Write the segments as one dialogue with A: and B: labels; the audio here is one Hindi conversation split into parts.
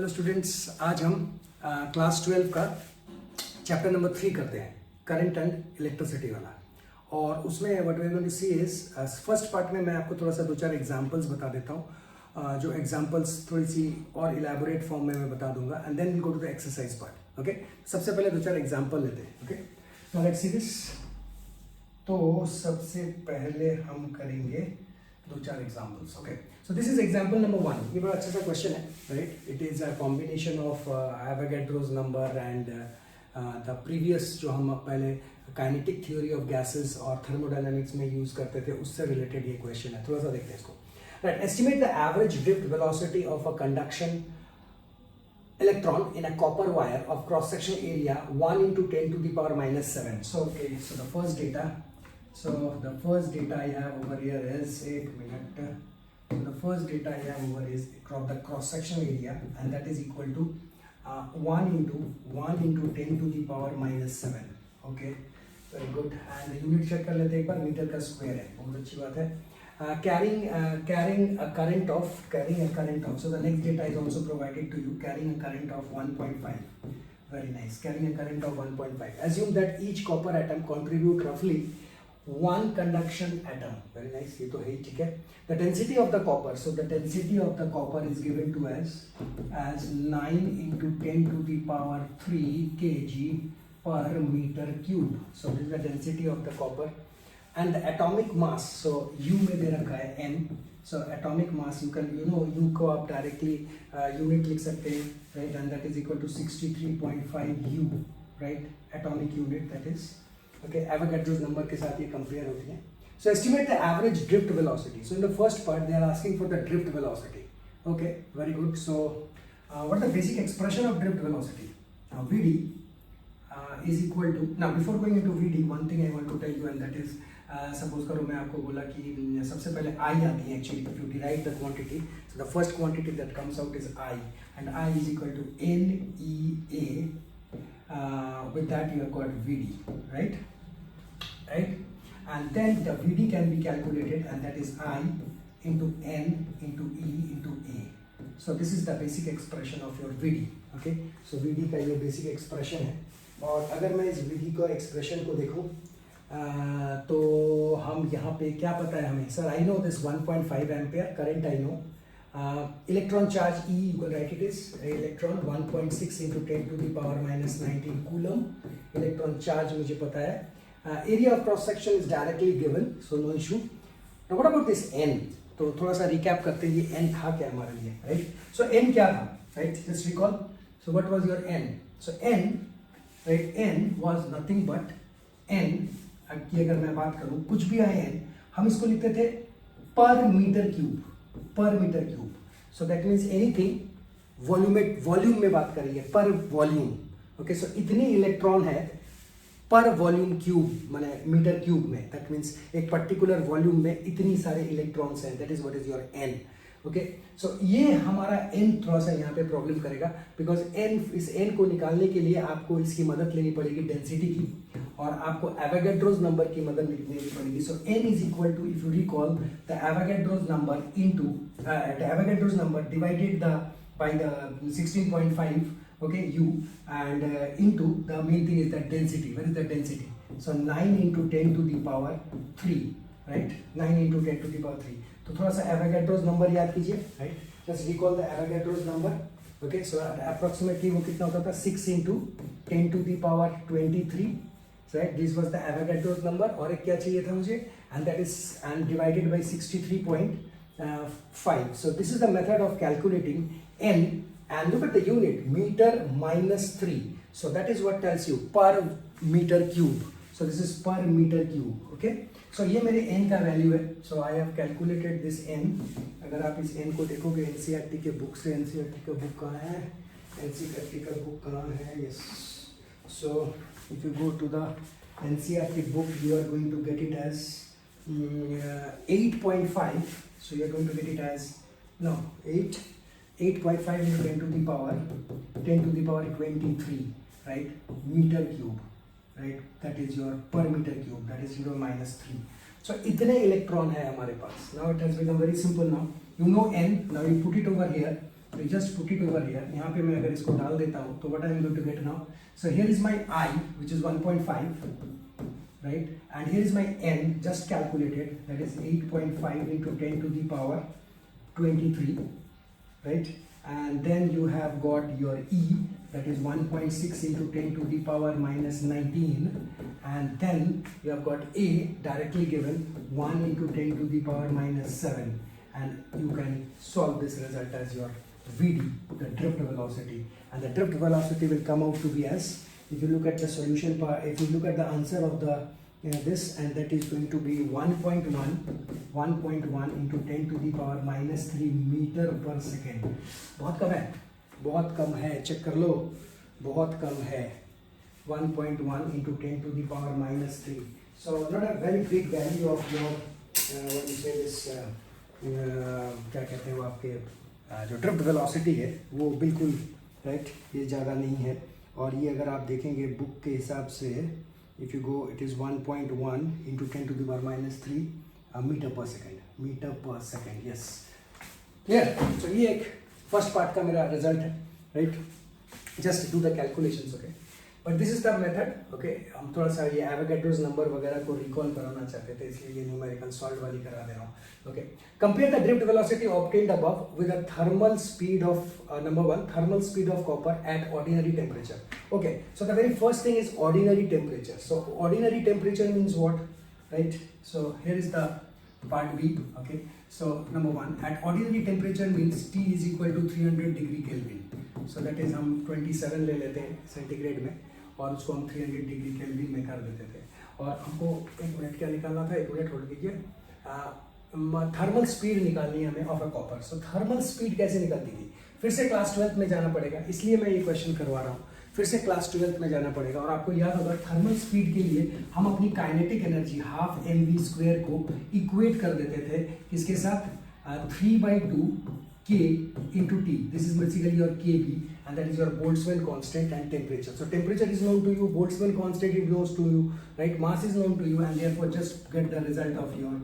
A: हेलो स्टूडेंट्स, आज हम क्लास 12 का चैप्टर नंबर 3 करते हैं, करंट एंड इलेक्ट्रिसिटी वाला। और उसमें what we are going to see is first part में मैं आपको थोड़ा सा 2-4 एग्जांपल्स बता देता हूँ, जो एग्जांपल्स थोड़ी सी और इलेबोरेट फॉर्म में मैं बता दूंगा, and then we go to the exercise part. Okay, सबसे पहले 2-4 एग्जांपल लेते हैं। Okay, now let's see this. तो सबसे पहले हम करेंगे 2-4 examples. Okay, so this is example number 1। ये बड़ा अच्छा सा क्वेश्चन है, right? It is a combination of Avogadro's number and the previous जो हम पहले काइनेटिक थ्योरी ऑफ गैसेस और थर्मोडायनामिक्स में यूज करते थे, उससे रिलेटेड ये क्वेश्चन है। थोड़ा सा देखते हैं इसको। Right, estimate the average drift velocity of a conduction electron in a copper wire of cross section area 1 into 10 to the power minus 7. So okay, so the first data I have over here is, एक minute, so the first data I have over is the cross section area, and that is equal to 1 into 10 to the power minus 7. Okay, very good. And unit check कर लेते हैं एक बार, मीटर का स्क्वायर है, बहुत अच्छी बात है। Carrying a current of, so the next data is also provided to you, carrying a current of 1.5. Very nice, carrying a current of 1.5. Assume that each copper atom contribute roughly one conduction atom. Very nice, ये तो है ही, ठीक है। The density of the copper, so the density of the copper is given to us as 9 into 10 to the power 3 kg per meter cube. So this is the density of the copper. And the atomic mass, so U में दे रखा है n, so atomic mass you can, U को आप directly unit लिख सकते हैं, right? And that is equal to 63.5 U, right? Atomic unit, that is, okay, Avogadro's number के साथ ये compare होती है। So estimate the average drift velocity. So in the first part they are asking for the drift velocity. Okay, very good. So what is the basic expression of drift velocity? Now Vd is equal to, now before going into Vd, one thing I want to tell you, and that is, suppose करो मैं आपको बोला कि सबसे पहले आई आती है actually, if you derive the quantity, so the first quantity that comes out is I, and I is equal to N E A, with that you have got VD, right, and then the VD can be calculated, and that is I into N into E into A. So this is the basic expression of your VD. Okay, so VD का ये बेसिक एक्सप्रेशन है। और अगर मैं इस वीडी का एक्सप्रेशन को देखूँ, तो हम यहाँ पे क्या पता है हमें, sir I know this 1.5 ampere current, I know electron charge E equal, right, it is electron 1.6 into 10 to the power minus 19 coulomb electron charge मुझे पता है। Area of cross section is directly given, so no issue. Now what about this N? तो थोड़ा सा रिकैप करते हैं, ये एन था क्या हमारे लिए, राइट? सो एन क्या था, right, just recall. So what was your N? So N, right, N was nothing but N की अगर मैं बात करूं, कुछ भी आए एन, हम इसको लिखते थे per metre cube. So that means anything volume में बात करेंगे, पर वॉल्यूम। ओके, सो इतनी इलेक्ट्रॉन है पर वॉल्यूम क्यूब, माने मीटर क्यूब में, दैट मीन्स एक पर्टिकुलर वॉल्यूम में इतनी सारे इलेक्ट्रॉन्स हैं, that is what is your n. Okay, so ये हमारा एन थोड़ा सा यहाँ पे प्रॉब्लम करेगा, बिकॉज एन, इस एन को निकालने के लिए आपको इसकी मदद लेनी पड़ेगी डेंसिटी की, और आपको एवोगैड्रोस नंबर की मदद लेनी पड़ेगी। So n is equal to, if you recall, the Avogadro's number into the Avogadro's number divided by the 16.5, okay, u, and into the main thing is the density. Where is the density? So 9 into 10 to the power 3, right? 9 into 10 to the power 3. तो थोड़ा सा एवोगैड्रोस नंबर याद कीजिए, right? Just recall the Avogadro's number. Okay, so approximately वो कितना होता था, 6 into 10 to the power 23, right? This was the Avogadro's number. और एक क्या चाहिए था मुझे, and that is and divided by 63.5. So this is the method of calculating N, and look at the unit, meter minus 3, so that is what tells you per meter cube. So this is per meter cube. Okay, so ये मेरे n का वैल्यू है। so I have calculated this n। अगर आप इस n को देखोगे NCERT के बुक से, NCERT का बुक कहाँ है, NCERT का बुक कहाँ है, yes, so if you go to the NCERT book, you are going to get it as 8.5, so you are going to get it as, no, 8.5 into 10 to the power 23, right, meter cube, right? That is your per meter cube, that is 0 minus 3. So इतने इलेक्ट्रॉन है हमारे पास। Now it has become very simple now. You know n, now you put it over here, So just put it over here. यहाँ पे मैं अगर इसको डाल देता हूँ तो what I am going to get now? So here is my I, which is 1.5, right? And here is my N, just calculated, that is 8.5 into 10 to the power 23, right? And then you have got your E, that is 1.6 into 10 to the power minus 19, and then you have got A directly given 1 into 10 to the power minus 7, and you can solve this result as your Vd, the drift velocity, and the drift velocity will come out to be as, if you look at the solution part, if you look at the answer of the this, and that is going to be 1.1 into 10 to the power minus 3 meter per second. बहुत कम है, बहुत कम है, चेक कर लो, बहुत कम है. 1.1 into 10 to the power minus 3. So not a very big value of your what you say this क्या कहते हैं वो आपके जो ड्रिफ्ट वेलोसिटी है वो बिल्कुल राइट, ये ज़्यादा नहीं है. और ये अगर आप देखेंगे बुक के हिसाब से, if you go, it is 1.1 into 10 to the power minus 3 meter per second. Yes, clear? So ये एक फर्स्ट पार्ट का मेरा रिजल्ट है, right? Just do the calculations, okay. But this is the method, okay. हम थोड़ा सा ये एवोगैड्रोस नंबर वगैरह को रिकॉल कराना चाहते थे, इसलिए ये न्यूमेरिकल सॉल्व वाली करा दे रहा हूँ, okay. Compare the drift velocity obtained above with the thermal speed of number 1 thermal speed of copper at ordinary temperature. Okay, so the very first thing is ordinary temperature. So ordinary temperature means what, right? So here is the part B, okay. So number 1, at ordinary temperature means T is equal to 300 degree Kelvin. So that is हम 27 ले लेते हैं सेंटीग्रेड में और उसको हम 300 डिग्री केल्विन में कर देते थे. और हमको 1 मिनट क्या निकालना था, 1 मिनट होल्ड कीजिए. थर्मल स्पीड निकालनी है हमें of a copper. So thermal speed कैसे निकलती थी, फिर से क्लास 12th में जाना पड़ेगा, इसलिए मैं ये क्वेश्चन करवा रहा हूँ. फिर से क्लास 12th में जाना पड़ेगा. और आपको याद होगा थर्मल स्पीड के लिए हम अपनी काइनेटिक एनर्जी हाफ mv² को इक्वेट कर देते थे किसके साथ, 3/2 k into t. This is basically your kb, and that is your Boltzmann constant and temperature. So temperature is known to you, Boltzmann constant is known to you, right? Mass is known to you, and therefore just get the result of your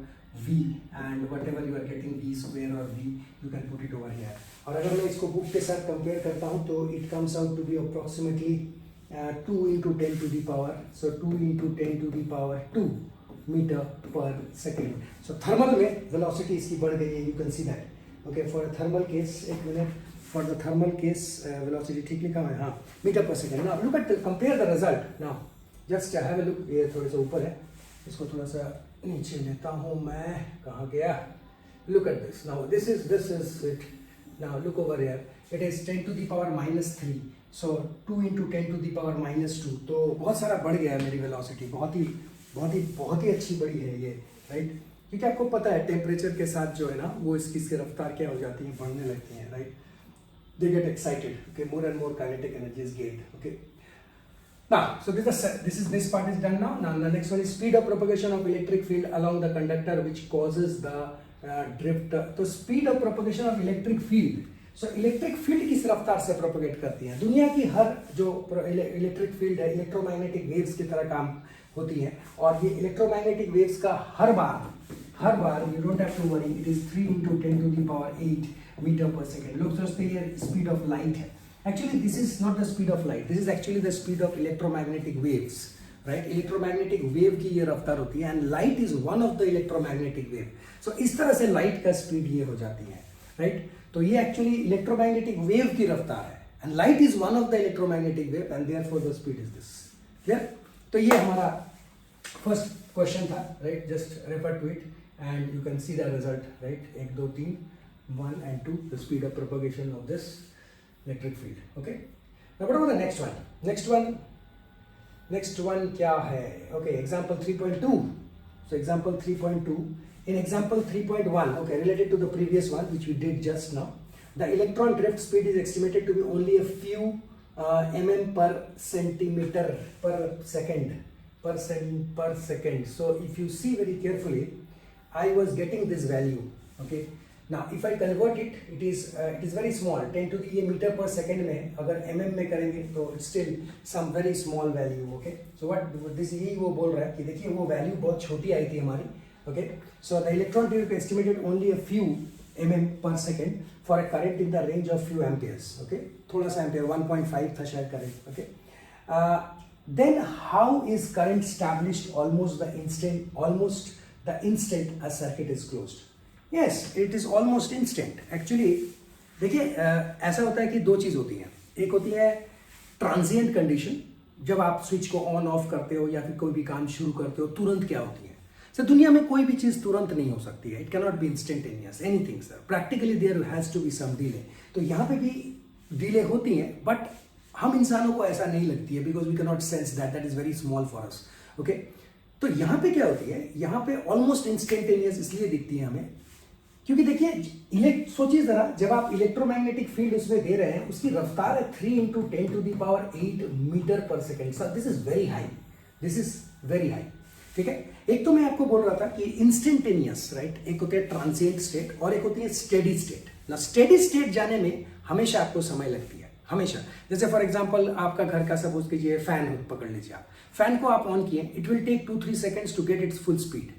A: v, and whatever you are getting v square or v, you can put it over here. और अगर मैं इसको बुक के साथ कंपेयर करता हूँ तो it comes out to be approximately 2 into 10 to the power, so 2 into 10 to the power 2 meter per second. So thermal में velocity इसकी बढ़ गई है, you can see that. Okay, for a thermal case, 1 minute, for the thermal case velocity ठीक लिखा है, हाँ, meter per second. Now look at compare the result. Now just have a look. ये थोड़ा सा ऊपर है, इसको थोड़ा सा नीचे लेता हूँ मैं. कहाँ गया? Look at this. Now this is it. Now look over here. It is 10 to the power minus 3. So 2 into 10 to the power minus 2. तो बहुत सारा बढ़ गया है मेरी वेलोसिटी, बहुत ही अच्छी बढ़ी है ये, राइट? क्योंकि आपको पता है टेम्परेचर के साथ जो है ना वो इसकी रफ्तार क्या हो जाती है, बढ़ने लगती है, right? They get excited. Okay, more and more kinetic energy is gained. Okay. Now, so this part is done now. Now the next one is speed of propagation of electric field along the conductor which causes the drift. तो speed of propagation of electric field. So electric field किस रफ्तार से propagate करती है? दुनिया की हर जो electric field है electromagnetic waves की तरह काम होती है. और ये electromagnetic waves का हर बार you don't have to worry, it is 3 into 10 to the power 8 meter per second. लोग सोचते हैं ये speed of light है. Actually this is not the speed of light, this is actually the speed of electromagnetic waves, right? Electromagnetic wave की ये रफ्तार होती है, and light is one of the electromagnetic wave. So इस तरह से light का speed ये हो जाती है, right? तो ये actually electromagnetic wave की रफ्तार है, and light is one of the electromagnetic wave, and therefore the speed is this. Clear? तो ये हमारा first question था, right? Just refer to it and you can see the result, right? 1 2 3 1 and 2, the speed of propagation of this electric field. Okay, now what about the next one? Next one क्या है? Okay, example 3.2. So example 3.2. In example 3.1, okay, related to the previous one which we did just now, the electron drift speed is estimated to be only a few mm per centimeter per second. So if you see very carefully, I was getting this value. Okay. Now if I convert it, it is very small. 10 to the meter per second में अगर mm में करेंगे तो it's still some very small value. Okay, so what this यही वो बोल रहा है कि देखिए वो value बहुत छोटी आई थी हमारी. Okay, so the electron drift estimated only a few mm per second for a current in the range of few amperes. Okay, थोड़ा सा एम्पियर 1.5 था शायद current. Okay, then how is current established almost the instant a circuit is closed? Yes, it is almost instant. Actually देखिए ऐसा होता है कि दो चीज होती हैं. एक होती है ट्रांजिएंट कंडीशन, जब आप स्विच को ऑन ऑफ करते हो या फिर कोई भी काम शुरू करते हो तुरंत क्या होती है. सर दुनिया में कोई भी चीज तुरंत नहीं हो सकती है. It can not be instantaneous anything sir. Practically there has to be some delay. तो यहाँ पे भी डिले होती है, बट हम इंसानों को ऐसा नहीं लगती है because we can not sense that is very small for us. Okay, तो यहाँ पे क्या होती है, यहाँ पे ऑलमोस्ट इंस्टेंटेनियस इसलिए दिखती है हमें क्योंकि देखिए सोचिए जरा, जब आप इलेक्ट्रोमैग्नेटिक फील्ड उसमें दे रहे हैं, उसकी रफ्तार है 3 × 10⁸ metre per second. Sir this is very high, this is very high. ठीक है, एक तो मैं आपको बोल रहा था कि इंस्टेंटेनियस, राइट, एक होती है ट्रांसिएंट स्टेट और एक होती है स्टेडी स्टेट. ना स्टेडी स्टेट जाने में हमेशा आपको समय लगती है, हमेशा. जैसे फॉर एग्जांपल आपका घर का सपोज कीजिए फैन पकड़ लीजिए आप, फैन को आप ऑन किए, it will take 2-3 seconds to get its full speed.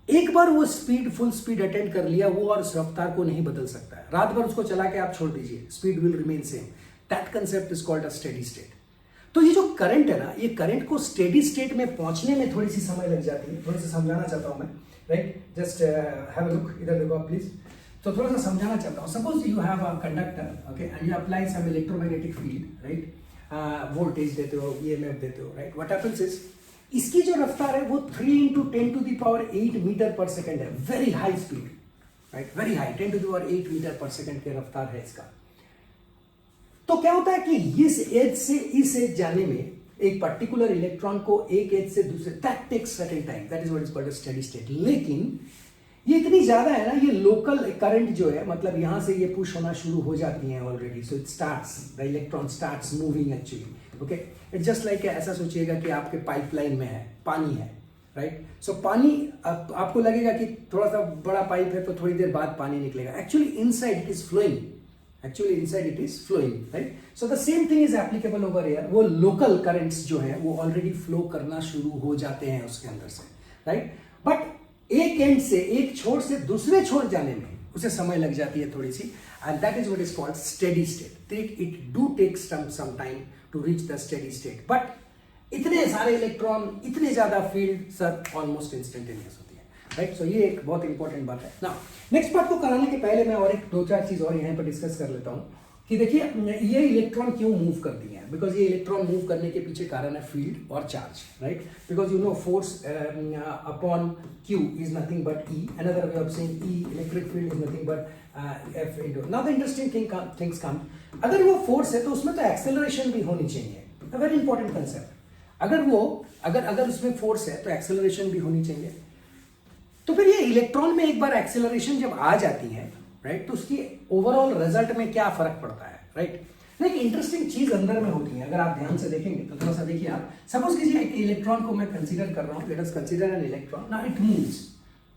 A: एक बार वो स्पीड फुल स्पीड अटेंड कर लिया, वो और रफ्तार को नहीं बदल सकता है. रात भर उसको चला के आप छोड़ दीजिए, speed will remain same. That concept is called a steady state. तो ये जो करंट है ना, ये करंट को स्टेडी स्टेट में पहुंचने में थोड़ी सी समय लग जाती है. थोड़ी सी समझाना चाहता हूं मैं, right. Just have a look, इधर देखो आप प्लीज. तो थोड़ा सा समझाना चाहता हूं. Suppose you have a conductor, okay, and you apply some electromagnetic field, right. Voltage देते हो, ईएमएफ देते हो, राइट. व्हाट हैपेंस इज, इसकी जो रफ्तार है वो 3 × 10⁸ मीटर पर सेकेंड है. Very high speed, right, very high. 10⁸ metre per second की रफ्तार है इसका. तो क्या होता है कि इस एज से इस एज जाने में एक पर्टिकुलर इलेक्ट्रॉन को एक एज से दूसरे, that takes certain time, that is what is called a steady state. लेकिन ये इतनी ज्यादा है ना, ये लोकल करंट जो है, मतलब यहां से ये पुश होना शुरू हो जाती है already. So it starts, the electron starts moving actually. Okay, it's just like, ऐसा सोचिएगा कि आपके पाइपलाइन में है, पानी है, राइट. सो पानी आपको लगेगा कि थोड़ा सा बड़ा पाइप है तो थोड़ी देर बाद पानी निकलेगा. Actually inside it is flowing, actually inside it is flowing, right. So the same thing is applicable over here. वो लोकल करंट्स जो है वो ऑलरेडी फ्लो करना शुरू हो जाते हैं उसके अंदर से, राइट. बट एक एंड से, एक छोर से दूसरे छोर जाने में उसे समय लग जाती है थोड़ी सी, and that is what is called steady state. It do take some time to reach the steady state. But इतने सारे इलेक्ट्रॉन, इतने ज्यादा फील्ड, सर ऑलमोस्ट इंस्टेंटेनियस होती है, राइट. सो ये एक बहुत इंपॉर्टेंट बात है. नाउ नेक्स्ट पार्ट को कराने के पहले मैं और एक 2-4 चीज और यहाँ पर डिस्कस कर लेता हूँ कि देखिए ये इलेक्ट्रॉन क्यों मूव करती हैं. बिकॉज ये इलेक्ट्रॉन मूव करने के पीछे कारण है फील्ड और charge, right. Because you know force upon Q is nothing but E. Another way of saying E, electric field is nothing but F into. Now the interesting things come, अगर वो फोर्स है तो उसमें तो एक्सेलरेशन भी होनी चाहिए. A very important concept. अगर उसमें फोर्स है तो एक्सेलरेशन भी होनी चाहिए. तो फिर ये इलेक्ट्रॉन में एक बार एक्सेलरेशन जब आ जाती है, राइट, तो उसकी ओवरऑल रिजल्ट में क्या फर्क पड़ता है, राइट. एक इंटरेस्टिंग चीज अंदर में होती है, अगर आप ध्यान से देखेंगे तो थोड़ा सा देखिए आप. सपोज कीजिए एक इलेक्ट्रॉन को मैं कंसीडर कर रहा हूं. Let us consider an electron. Now it moves.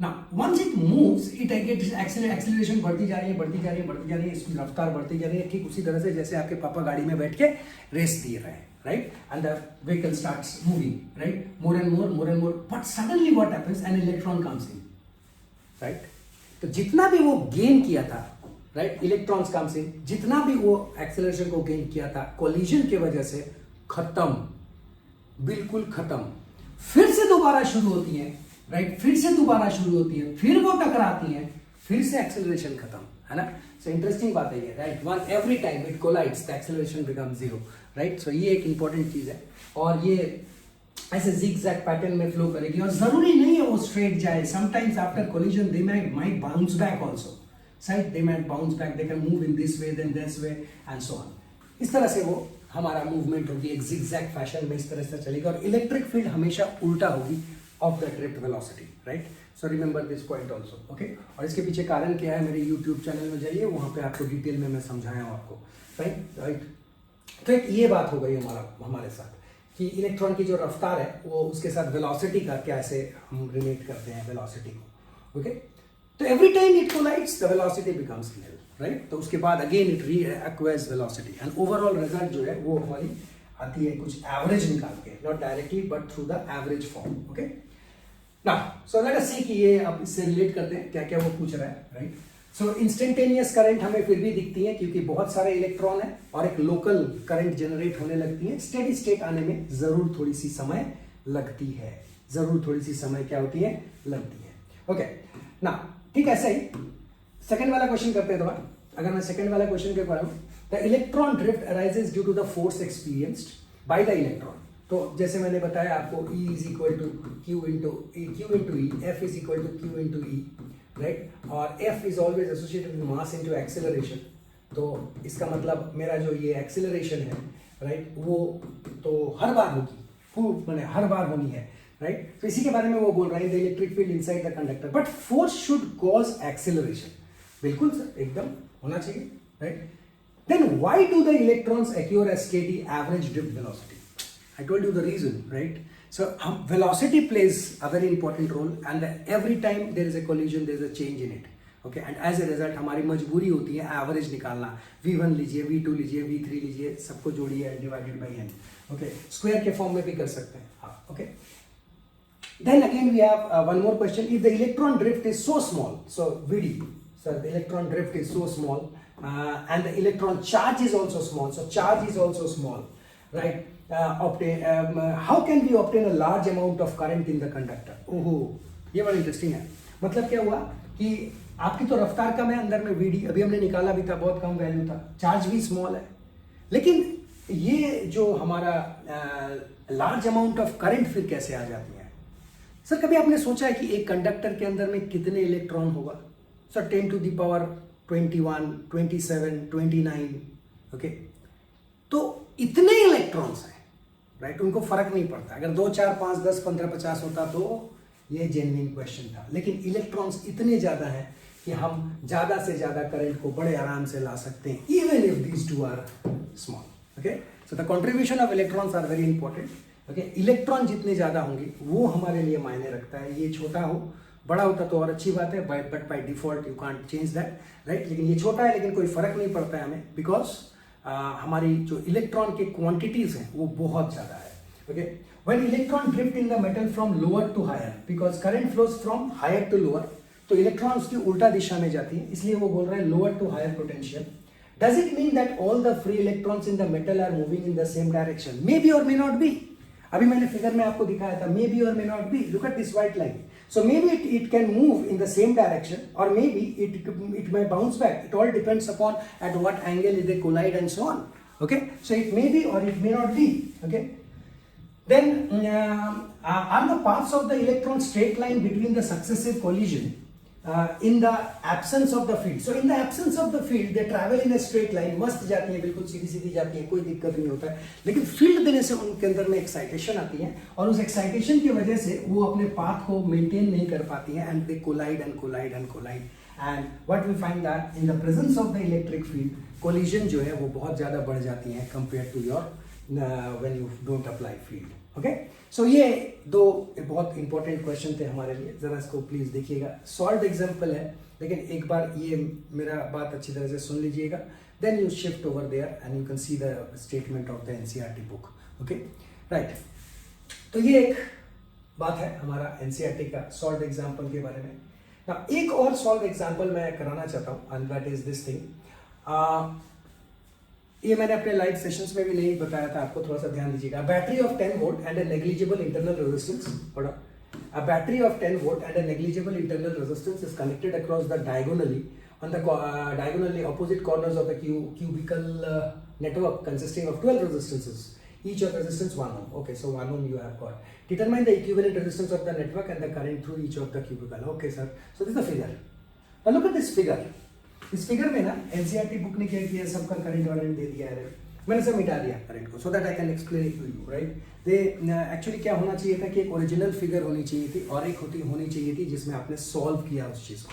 A: Now once it moves, it gets acceleration बढ़ती जा रही है, बढ़ती जा रही है, बढ़ती जा रही है. इसकी रफ्तार बढ़ती जा रही है, ठीक उसी तरह से जैसे आपके पापा गाड़ी में बैठ के रेस दे रहे हैं, right, and the vehicle starts moving, right, more and more, but suddenly what happens, an electron comes in, right. तो जितना भी वो गेन किया था, right, electrons comes in, जितना भी वो एक्सेलरेशन को गेन किया था, कोलिजन की वजह से खत्म, बिल्कुल खत्म. फिर से दोबारा शुरू होती है, राइट, फिर से दोबारा शुरू होती है, फिर वो टकराती है, फिर से एक्सेलरेशन खत्म, है ना. सो इंटरेस्टिंग बात है ये, right. One every time it collides the acceleration become 0, right. So ये एक इंपॉर्टेंट चीज है और ये ऐसे zigzag पैटर्न में फ्लो करेगी और जरूरी नहीं है वो स्ट्रेट जाए. Sometimes after collision they might bounce back also, right. They might bounce back, they can move in this way then this way and so on. इस तरह से वो हमारा मूवमेंट होगी एक zigzag फैशन में, इस तरह से चलेगा. और इलेक्ट्रिक फील्ड हमेशा उल्टा होगी of the drift velocity, right. So remember this point also, okay. और इसके पीछे कारण क्या है, मेरे यूट्यूब चैनल में जाइए, वहाँ पे आपको डिटेल में मैं समझाया हूँ आपको, राइट. तो एक ये बात हो गई हमारे साथ कि इलेक्ट्रॉन की जो रफ्तार है वो उसके साथ वेलोसिटी का कैसे हम रिलेट करते हैं वेलोसिटी को, ओके. तो every time it collides the velocity becomes nil, right. तो उसके बाद again it reacquires velocity and overall result जो है वो हमारी आती है कुछ एवरेज निकाल के, not directly but through the average form, okay. Now so let us see कि ये अब इससे रिलेट करते हैं क्या क्या वो पूछ रहा है, राइट. सो इंस्टेंटेनियस करंट हमें फिर भी दिखती है क्योंकि बहुत सारे इलेक्ट्रॉन है और एक लोकल करंट जनरेट होने लगती है। स्टेडी स्टेट आने में जरूर थोड़ी सी समय लगती है, जरूर थोड़ी सी समय क्या होती है, लगती है। ओके ना, ठीक है। ऐसा ही सेकंड वाला क्वेश्चन करते हैं थोड़ा। अगर मैं सेकंड वाला क्वेश्चन के पढ़ूं, the electron drift arises due to the force experienced by the electron. तो जैसे मैंने बताया आपको, E is equal to Q into E, F is equal to Q into E, right. और F is always associated with mass into acceleration. तो इसका मतलब मेरा जो ये एक्सेलरेशन है, राइट, वो तो हर बार होगी, मैंने हर बार होनी है, राइट। तो इसी के बारे में वो बोल रहे हैं, the electric field inside the conductor but force should cause acceleration. बिल्कुल सर, एकदम होना चाहिए, right. Then why do the electrons acquire एस के टी average drift velocity? I told you the reason, right? So velocity plays a very important role, and every time there is a collision, there is a change in it. Okay, and as a result हमारी मजबूरी होती है एवरेज निकालना। V1 लीजिए, V2 लीजिए, V3 लीजिए, सबको जोड़िए divided by n। Okay, square के फॉर्म में भी कर सकते हैं आप। Okay, then again we have one more question. If the electron drift is so small, so VD, so the electron drift is so small, and the electron charge is also small, so charge is also small, right? How can we obtain a large amount of current in the conductor? ओहो, ये बड़ा इंटरेस्टिंग है। मतलब क्या हुआ कि आपकी तो रफ्तार कम है, अंदर में VD अभी हमने निकाला भी था, बहुत कम वैल्यू था, चार्ज भी स्मॉल है, लेकिन ये जो हमारा लार्ज अमाउंट ऑफ करंट फिर कैसे आ जाती है? सर कभी आपने सोचा है कि एक कंडक्टर के अंदर में कितने इलेक्ट्रॉन होगा? Sir 10 to the power 21, 27, 29, okay. तो इतने इलेक्ट्रॉन्स हैं, राइट, उनको फर्क नहीं पड़ता। अगर 2, 4, 5, 10, 15, 50 होता तो ये जेन्युइन क्वेश्चन था, लेकिन इलेक्ट्रॉन्स इतने ज्यादा हैं कि हम ज्यादा से ज्यादा करंट को बड़े आराम से ला सकते हैं, even if these two are small. Okay, so the contribution of electrons are very important. Okay, electron जितने ज्यादा होंगे वो हमारे लिए मायने रखता है। ये छोटा हो, बड़ा होता तो और अच्छी बात है, but by default you can't change that, right. लेकिन ये छोटा है, लेकिन कोई फर्क नहीं पड़ता है हमें, बिकॉज हमारी जो इलेक्ट्रॉन के क्वांटिटीज हैं वो बहुत ज्यादा है। Okay, when electron drift in the metal from lower to higher, because current flows from higher to lower, तो इलेक्ट्रॉन उसकी उल्टा दिशा में जाती है, इसलिए वो बोल रहे हैं lower to higher potential. Does it mean that all the free electrons in the metal are moving in the same direction? May be और मे नॉट बी। अभी मैंने फिगर में आपको दिखाया था, मे बी और may not be. Look at this white line. So maybe it can move in the same direction, or maybe it may bounce back. It all depends upon at what angle they collide and so on. Okay, so it may be or it may not be. Okay, then are the paths of the electron straight line between the successive collision in the absence of the field? So in the absence of the field they travel in a straight line, मस्त जाती है, बिल्कुल सीधी सीधी जाती है, कोई दिक्कत नहीं होता है। लेकिन फील्ड देने से उनके अंदर में एक्साइटेशन आती है, और उस एक्साइटेशन की वजह से वो अपने पाथ को मेंटेन नहीं कर पाती हैं, and they collide and collide and collide, and what we find that in the presence of the electric field, collision जो है वो बहुत ज्यादा बढ़ जाती है compare to your when you don't apply field. Okay, so ये दो बहुत इंपॉर्टेंट क्वेश्चन थे हमारे लिए, जरा इसको प्लीज देखिएगा। सॉल्व एग्जांपल है, लेकिन एक बार ये मेरा बात अच्छी तरह से सुन लीजिएगा, then you shift over there and you can see the statement of the NCERT book. Okay, right. तो ये एक बात है हमारा एनसीईआरटी का सॉल्व एग्जांपल के बारे में। ना एक और सॉल्व एग्जांपल मैं कराना चाहता हूँ, and that is this thing. ये मैंने अपने लाइव सेशंस में भी नहीं बताया था आपको, थोड़ा सा ध्यान दीजिएगा। Battery of 10 volt and a negligible internal resistance, पढ़ा। A battery of 10 volt and a negligible internal resistance is connected across the diagonally on the diagonally opposite corners of the cubical network consisting of 12 resistances, each of resistance 1 ohm. Okay, so 1 ohm you have got. Determine the equivalent resistance of the network and the current through each of the cubicle. Okay sir, so this is the figure. Now look at this figure. इस फिगर में ना एनसीईआरटी बुक ने क्या किया, सबका करंट वारंट दे दिया है, मैंने सब मिटा दिया करंट को, so that I can explain it to you, right. दे एक्चुअली क्या होना चाहिए था कि एक ओरिजिनल फिगर होनी चाहिए थी और एक होनी चाहिए थी जिसमें आपने सॉल्व किया उस चीज को।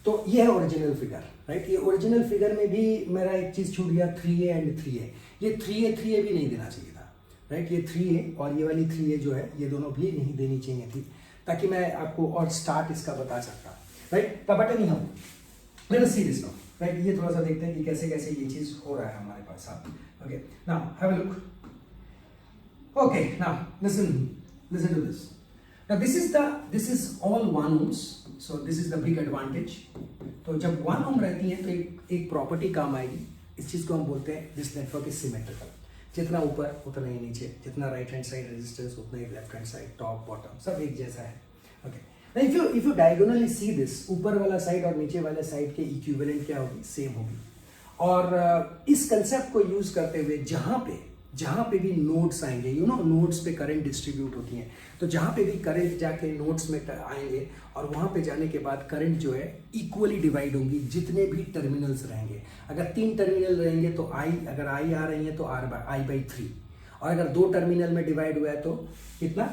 A: तो ये है ओरिजिनल फिगर, राइट। ये ओरिजिनल फिगर में भी मेरा एक चीज छूट गया, 3A एंड 3A। ये 3A भी नहीं देना चाहिए था, राइट। ये 3A और ये वाली 3A जो है, ये दोनों भी नहीं देनी चाहिए थी, ताकि मैं आपको और स्टार्ट इसका बता सकता, राइट। बट नहीं हम late us see this now, right. ये थोड़ा सा देखते हैं कि कैसे कैसे ये चीज हो रहा है हमारे पास। Okay, now have a look. Okay, now listen to this. Now this is all 1 ohms, so this is the big advantage. तो जब 1 ओम रहती है तो एक प्रॉपर्टी काम आएगी, इस चीज को हम बोलते हैं दिस नेटवर्क इज सिमेट्रिकल। जितना ऊपर उतना ही नीचे, जितना राइट हैंड साइड रेजिस्टेंस उतना ही left hand side, top bottom सब एक जैसा है। Okay, if you diagonally see this, ऊपर वाला साइड और नीचे वाले साइड के इक्विवेलेंट क्या होगी, सेम होगी। और इस कंसेप्ट को यूज करते हुए जहां पे भी नोड्स आएंगे, नोड्स पे करंट डिस्ट्रीब्यूट होती हैं, तो जहां पे भी करंट जाके नोड्स में आएंगे और वहां पे जाने के बाद करंट जो है इक्वली डिवाइड होंगी जितने भी टर्मिनल्स रहेंगे। अगर 3 टर्मिनल रहेंगे तो अगर आई आ रही है तो I/3, और अगर 2 टर्मिनल में डिवाइड हुआ है तो कितना,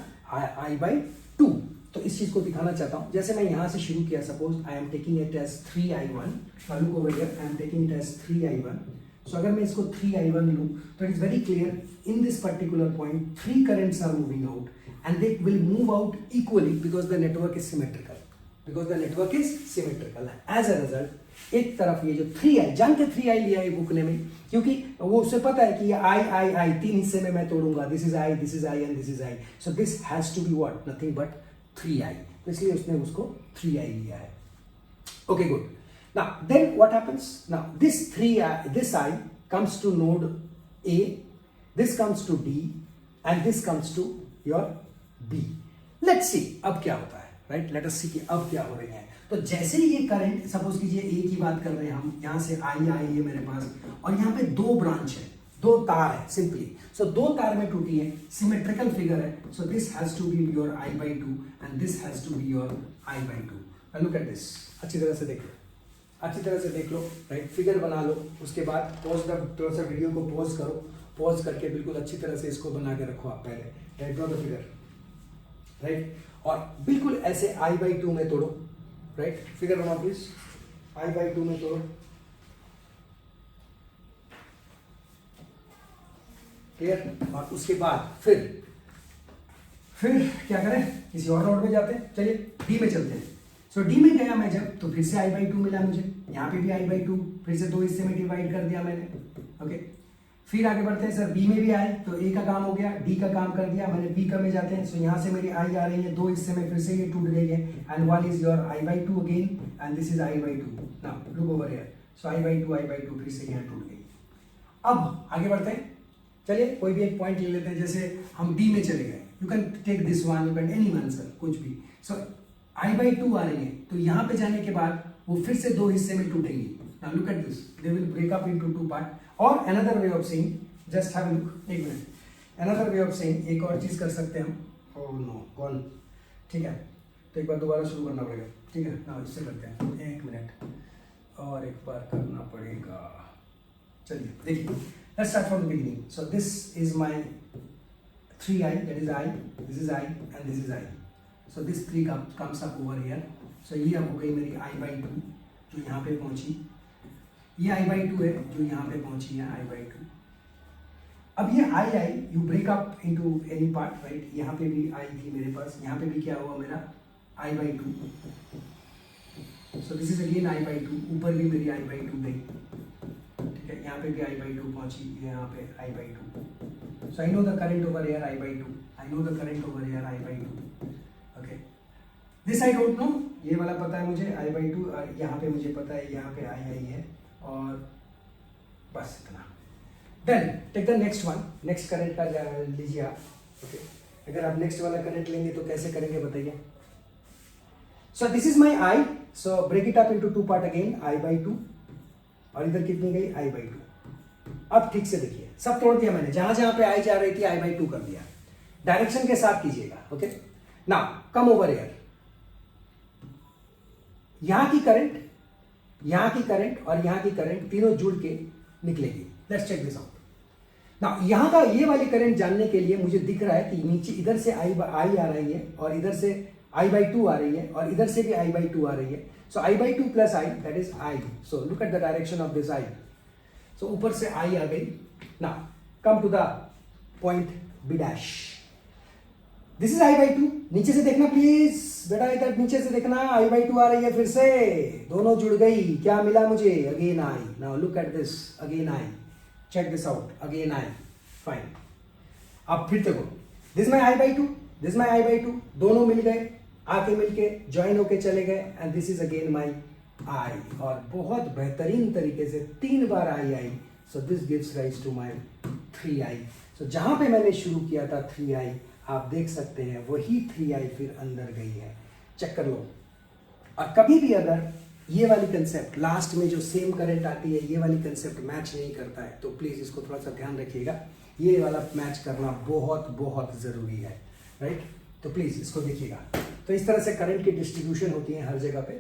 A: I/2। तो इस चीज को दिखाना चाहता हूं। जैसे मैं यहां से शुरू किया, suppose I am taking it as 3I1, look over here, I am taking it as 3I1। सो अगर मैं इसको 3I1 लूं तो it is very clear, in this particular point 3 currents are moving out and they will move out equally because the network is symmetrical, as a result एक तरफ ये जो 3I, जान के 3I लिया है बुक ने में, क्योंकि वो उसे पता है कि ये I 3 हिस्से में मैं तोड़ूंगा, this is I and this is I, so this has to be what, nothing but 3I, तो इसलिए उसने उसको 3I लिया है। Okay, good. Now then what happens, now this I comes to node A, this comes to D and this comes to your B. Let's see अब क्या होता है, right? Let us see कि अब क्या हो रही है। तो जैसे ही ये करंट, सपोज कीजिए A की बात कर रहे हैं हम, यहाँ से I आई है मेरे पास, और यहाँ पे 2 ब्रांच है, 2 तार है सिंपली, सो 2 तार में टूटी है, सिमेट्रिकल फिगर है, so this has to be your I/2 and this has to be your I/2। Look at this, अच्छी तरह से देख लो, राइट, फिगर बना लो, उसके बाद थोड़ा सा वीडियो को पॉज करो, पॉज करके बिल्कुल अच्छी तरह से इसको बना के रखो आप पहले, right, draw the figure, right, और बिल्कुल ऐसे I/2 में तोड़ो, राइट, फिगर बनाओ प्लीज, I/2 में तोड़ो, क्लियर। और उसके बाद फिर क्या करें, किसी और नोड में जाते हैं, चलिए डी में चलते हैं। सो डी में गया मैं जब, तो फिर से I/2 मिला मुझे, यहाँ पे भी I/2, फिर से 2 हिस्से में डिवाइड कर दिया मैंने। ओके, फिर आगे बढ़ते हैं, सर बी में भी आई, तो ए का काम हो गया, डी का काम कर दिया मैंने, बी का में जाते हैं। सो यहाँ से मेरी आई आ रही है 2 हिस्से में, फिर से ये टूट गई है, and one is your I/2 again and this is I/2। Now look over here, so I/2 फिर से यहाँ टूट गई। अब आगे बढ़ते हैं, चलिए कोई भी एक पॉइंट ले लेते हैं, जैसे हम डी में चले गए, you can take this one, you can any one sir, कुछ भी। सो I/2 आ रही है, तो यहाँ पे जाने के बाद वो फिर से 2 हिस्से में टूटेंगी। Now look at this, they will break up into 2 part. और another way of saying, just have a look, एक मिनट, अनदर वे ऑफ सेइंग, एक और चीज कर सकते हैं हम। ओह नो, कौन, ठीक है, तो एक बार दोबारा शुरू करना पड़ेगा, ठीक है ना, इससे करते हैं, एक मिनट और एक बार करना पड़ेगा। चलिए देखिए, let's start from the beginning. So this is my 3I, that is I, this is I and this is I। So this 3 comes up over here. So ये अब हो गई मेरी I/2 जो यहाँ पे पहुंची, ये I/2 है जो यहाँ पे पहुंची है I/2। अब ये I you break up into any part, right, यहाँ पे भी I थी मेरे पास, यहाँ पे भी क्या हुआ मेरा I/2। So this is again I/2, ऊपर भी मेरी I/2 गई, ठीक है, यहाँ पे भी I/2 पहुंची, यहाँ पे I/2। So I know the current over here I/2, I know the current over here I/2। Okay, this I don't know, ये वाला पता है मुझे I/2, और यहाँ पे मुझे पता है यहाँ पे I है, और बस इतना। Then take the next one, next current का लीजिए आप। ओके, अगर आप नेक्स्ट वाला करंट लेंगे तो कैसे करेंगे बताइए। So this is my I, so break it up into 2 part again, I/2, और इधर कितनी गई I/2। अब ठीक से देखिए, सब तोड़ दिया मैंने, जहां जहां पे I जा रही थी I/2 कर दिया, डायरेक्शन के साथ कीजिएगा। Okay, now come over here, यहां की करंट, यहां की करंट और यहां की करंट तीनों जुड़ के निकलेगी। Let's check this out. Now यहां का ये वाली करंट जानने के लिए मुझे दिख रहा है कि नीचे इधर से I आ रही है, और इधर से I/2 आ रही है, और इधर से भी I/2 आ रही है। So I/2 plus I, that is I। So look at the direction of this I। So ऊपर से I आ गई। Now come to the point B dash, this is I/2, नीचे से देखना प्लीज बेटा, इधर नीचे से देखना, I/2 आ रही है, फिर से दोनों जुड़ गई, क्या मिला मुझे, again I। Now look at this, again I, check this out, again I, fine. अब फिर देखो, this my I/2, this my I/2, दोनों मिल गए, आके मिलके ज्वाइन होके चले गए, and this is again my I, और बहुत बेहतरीन तरीके से 3 बार I I, so this gives rise to my 3i। So जहाँ पे मैंने शुरू किया था 3i, आप देख सकते हैं वही 3i फिर अंदर गई है, चेक कर लो। और कभी भी अगर ये वाली कंसेप्ट लास्ट में जो सेम करंट आती है, ये वाली कंसेप्ट मैच नहीं करता है, तो प्लीज़ इसको थोड़ा सा ध्यान रखिएगा, ये वाला मैच करना बहुत बहुत ज़रूरी है, राइट। तो प्लीज़ इसको देखिएगा। तो इस तरह से करंट की डिस्ट्रीब्यूशन होती है हर जगह पे।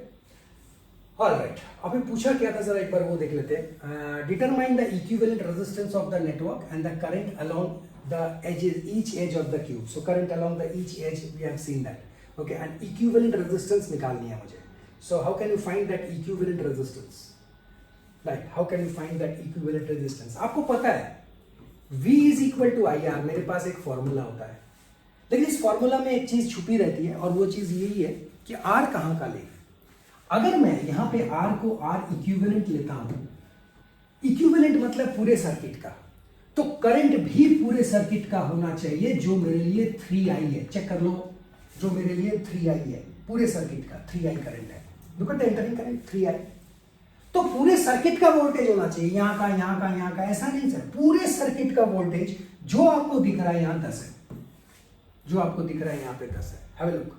A: ऑलराइट, अभी पूछा क्या था, जरा एक बार वो देख लेते हैं। Determine the equivalent resistance of the network and the current along the edges, each edge of the cube. So current along the each edge, we have seen that, okay. And equivalent resistance निकालनी है मुझे। So how can you find that equivalent resistance? Like how can you find that equivalent resistance? आपको पता है V is equal to I R, मेरे पास एक फॉर्मूला होता है, लेकिन इस फॉर्मूला में एक चीज छुपी रहती है, और वो चीज यही है कि R कहाँ का ले। अगर मैं यहाँ पे R को R इक्विवेलेंट लेता हूं, इक्विवेलेंट मतलब पूरे सर्किट का, तो करंट भी पूरे सर्किट का होना चाहिए जो मेरे लिए 3i है। चेक कर लो, जो मेरे लिए 3i है, पूरे सर्किट का 3i करंट है। Look at the entering current 3i। तो पूरे सर्किट का वोल्टेज होना चाहिए, यहां का, यहां का, यहां का, ऐसा नहीं सर, पूरे सर्किट का वोल्टेज जो आपको दिख रहा है यहां 10 है, जो आपको दिख रहा है यहां पे 10 है। Have a look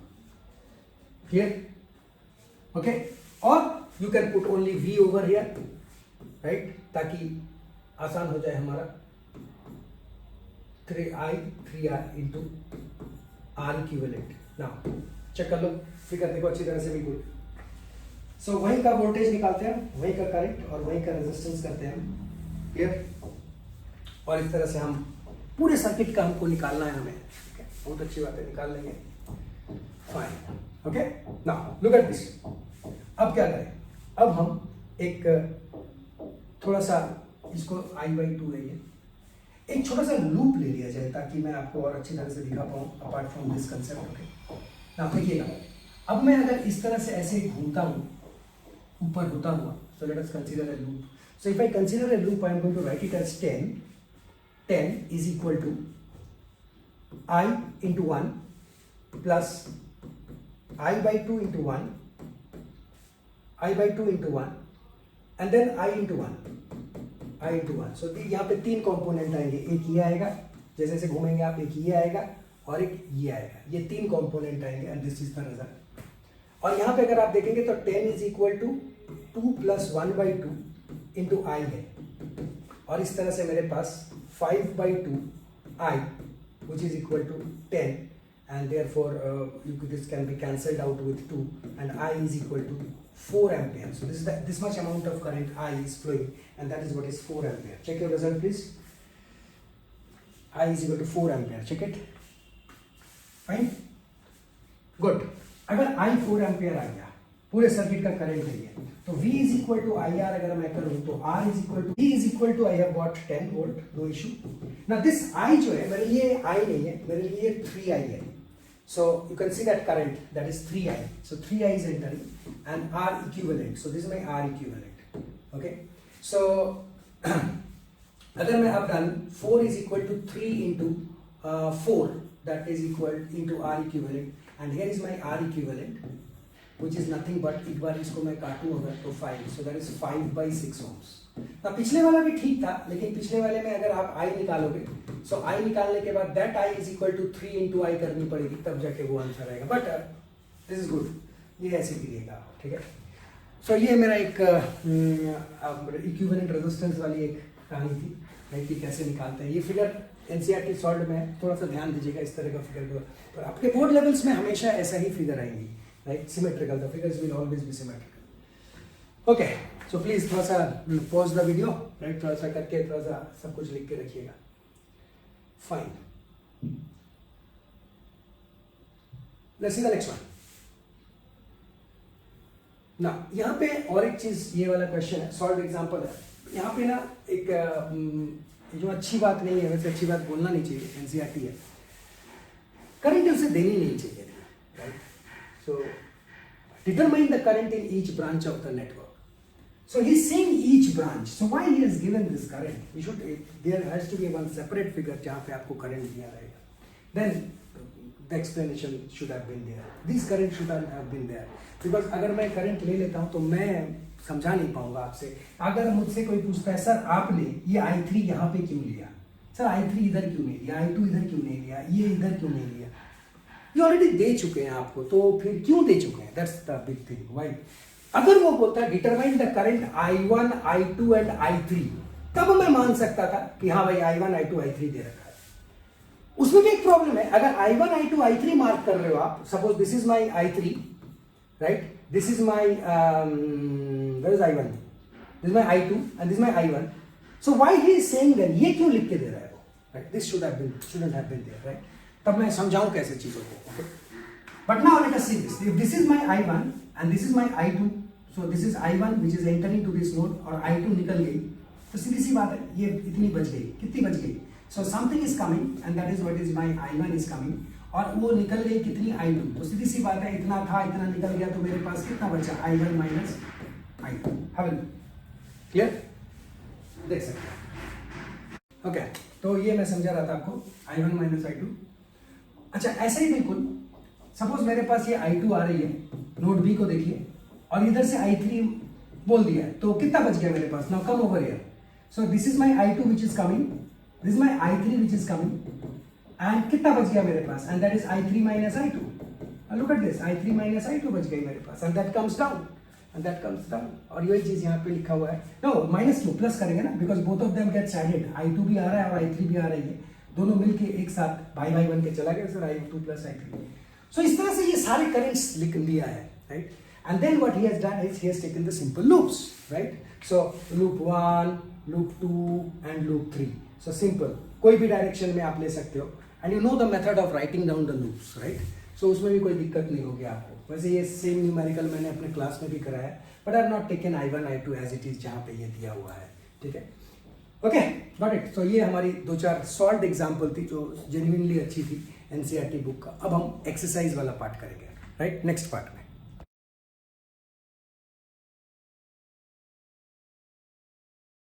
A: here, okay. और you can put only V over here, right, ताकि आसान हो जाए हमारा। 3i into R equivalent. Now check कर लो, फिगर देखो अच्छी तरह से, बिल्कुल। सो वहीं का वोल्टेज निकालते हैं, वहीं का करंट और वहीं का रेजिस्टेंस करते हैं, क्लियर। और इस तरह से हम पूरे सर्किट का हमको निकालना है हमें, okay? बहुत अच्छी बात है, निकाल लेंगे, fine, okay. Now look at this. अब क्या करें, अब हम एक थोड़ा सा इसको I/2 है, ये एक छोटा सा लूप ले लिया जाए ताकि मैं आपको और अच्छी तरह से दिखा पाऊँ apart from this concept, okay. Now देखिएगा, अब मैं अगर इस तरह से ऐसे घूमता हूँ ऊपर होता हुआ, so let us consider a loop. So if I consider a loop, I am going to write it as 10 is equal to I into 1 plus I/2 into 1, I/2 into 1 and then I into 1, I into 1. So यहाँ पे 3 कंपोनेंट आएंगे, एक ये आएगा, जैसे जैसे घूमेंगे आप, एक ये आएगा और एक ये आएगा, ये 3 कंपोनेंट आएंगे and this is the result. और यहाँ पे अगर आप देखेंगे तो 10 is equal to 2 plus 1/2 into I है, और इस तरह से मेरे पास 5/2 I which is equal to 10 and therefore this can be cancelled out with 2 and I is equal to 4 ampere. So this much amount of current I is flowing and that is what is 4 ampere. Check your result please. I is equal to 4 ampere. Check it. Fine. Good. अगर I 4 एम्पियर आ गया, पूरे सर्किट का करंट है ये, तो V is equal to I R अगर मैं करूं तो R is equal to, V is equal to, I have got 10 volt, no issue. Now this I जो है मेरे लिए I नहीं है, मेरे लिए 3i है। So you can see that current that is 3i, so 3i is entering and R equivalent, so this is my R equivalent, okay. So अगर मैं अब डालूं 4 is equal to 3 into 4 that is equal into R equivalent and here is my R equivalent which is nothing but, एक बार इसको मैं काटूं अगर तो 5, so that is 5/6 ohms। ना पिछले वाला भी ठीक था, लेकिन पिछले वाले में अगर आप I निकालोगे, so I निकालने के बाद that I is equal to 3 into I करनी पड़ेगी, तब जाके वो आंसर आएगा। बट दिस इज गुड, ये ऐसे करिएगा, ठीक है। सो ये मेरा एक इक्विवेलेंट रेजिस्टेंस वाली एक कहानी थी, राइट, कि कैसे निकालते हैं ये फिगर। एनसीईआरटी सॉल्व में थोड़ा सा ध्यान दीजिएगा इस तरह का फिगर को, पर आपके बोर्ड लेवल्स में हमेशा ऐसा ही फिगर आएंगी, right, symmetrical, the figures will always be symmetrical, okay. So please थोड़ा सा पॉज द वीडियो, राइट, थोड़ा सा करके थोड़ा सा सब कुछ लिख के रखिएगा, fine. Let's see the next one. ना यहाँ पे और एक चीज, ये वाला क्वेश्चन है, सॉल्व एग्जांपल है। यहाँ पे ना एक जो अच्छी बात नहीं है, वैसे अच्छी बात बोलना नहीं चाहिए, एनसीईआरटी है, करंट उसे देनी नहीं चाहिए, right. So determine the current in each branch of the network. So he is saying each branch, so why he has given this current, we should, there has to be one separate figure जहां पे आपको करंट दिया रहेगा। Then the explanation should have been there. This current should have been there. Because अगर मैं करंट ले लेता हूँ तो मैं समझा नहीं पाऊंगा आपसे. अगर मुझसे कोई पूछता है सर आपने ये I3 यहाँ पे क्यों लिया, सर I3 इधर क्यों नहीं लिया, I2 इधर क्यों नहीं लिया, ये इधर क्यों नहीं लिया, ये ऑलरेडी दे चुके हैं आपको, तो फिर क्यों दे चुके हैं, that's the big thing. Why? अगर वो बोलता है determine the current I1, I2 and I3, तब मैं मान सकता था कि हाँ भाई I1, I2, I3 दे रखा है. उसमें भी एक प्रॉब्लम है. अगर I1, I2, I3 मार्क कर रहे हो आप, suppose this is my I3, right, this is my where is I1, this is my I2 and this is my I1. So why he is saying that, ये क्यों लिख के दे रहा है वो, right, this shouldn't have been there, right. तब मैं समझाऊं कैसे चीजों को. Okay, but now let us see this. If this is my I1 and this is my I2, so this is I1 which is entering to this node और I2 निकल गई, तो सीधी सी बात है ये इतनी बच गई. कितनी बच गई? So something is coming and that is what is my I1 is coming, और वो निकल गई कितनी I2. तो सीधी सी बात है इतना था, इतना निकल गया, तो मेरे पास कितना बचा? I1 minus I2. Have clear? देख सकते हैं. ओके, तो ये मैं समझा रहा था आपको, I1 माइनस I2. अच्छा, ऐसे ही बिल्कुल सपोज मेरे पास ये I2 आ रही है, नोड बी को देखिए, और इधर से I3 बोल दिया है, तो कितना बच गया मेरे पास? Now come over here. So this is my I2 which is coming, this is my I3 which is coming, and कितना बच गया मेरे पास? And that is I3 minus I2. Look at this, I3 minus I2 बच गई मेरे पास, and that comes down, and that comes down. और यही चीज यहाँ पे लिखा हुआ है. नो, माइनस क्यों, प्लस करेंगे ना, because both of them gets added. I2 भी आ रहा है और I3 भी आ रही है, दोनों मिलके एक साथ भाई भाई बन के चला गया सर, I2 प्लस I3. सो इस तरह से ये सारे करेंट्स लिख लिया है, right. And then what he has done is he has taken the simple loops, right? So loop 1, loop 2 and loop 3. So simple. कोई भी डायरेक्शन में आप ले सकते हो, and you know the method of writing down the loops, right? So उसमें भी कोई दिक्कत नहीं होगी आपको. वैसे ये सेम न्यूमेरिकल मैंने अपने क्लास में भी कराया, but I have not taken I1, I2 as it is जहाँ पे ये दिया हुआ है, ठीक है? Okay, got it. So ये हमारी 2-4 सॉल्व एग्जाम्पल थी जो जेन्युइनली अच्छी थी NCERT बुक का. अब हम एक्सरसाइज वाला पार्ट करेंगे, राइट, नेक्स्ट पार्ट में.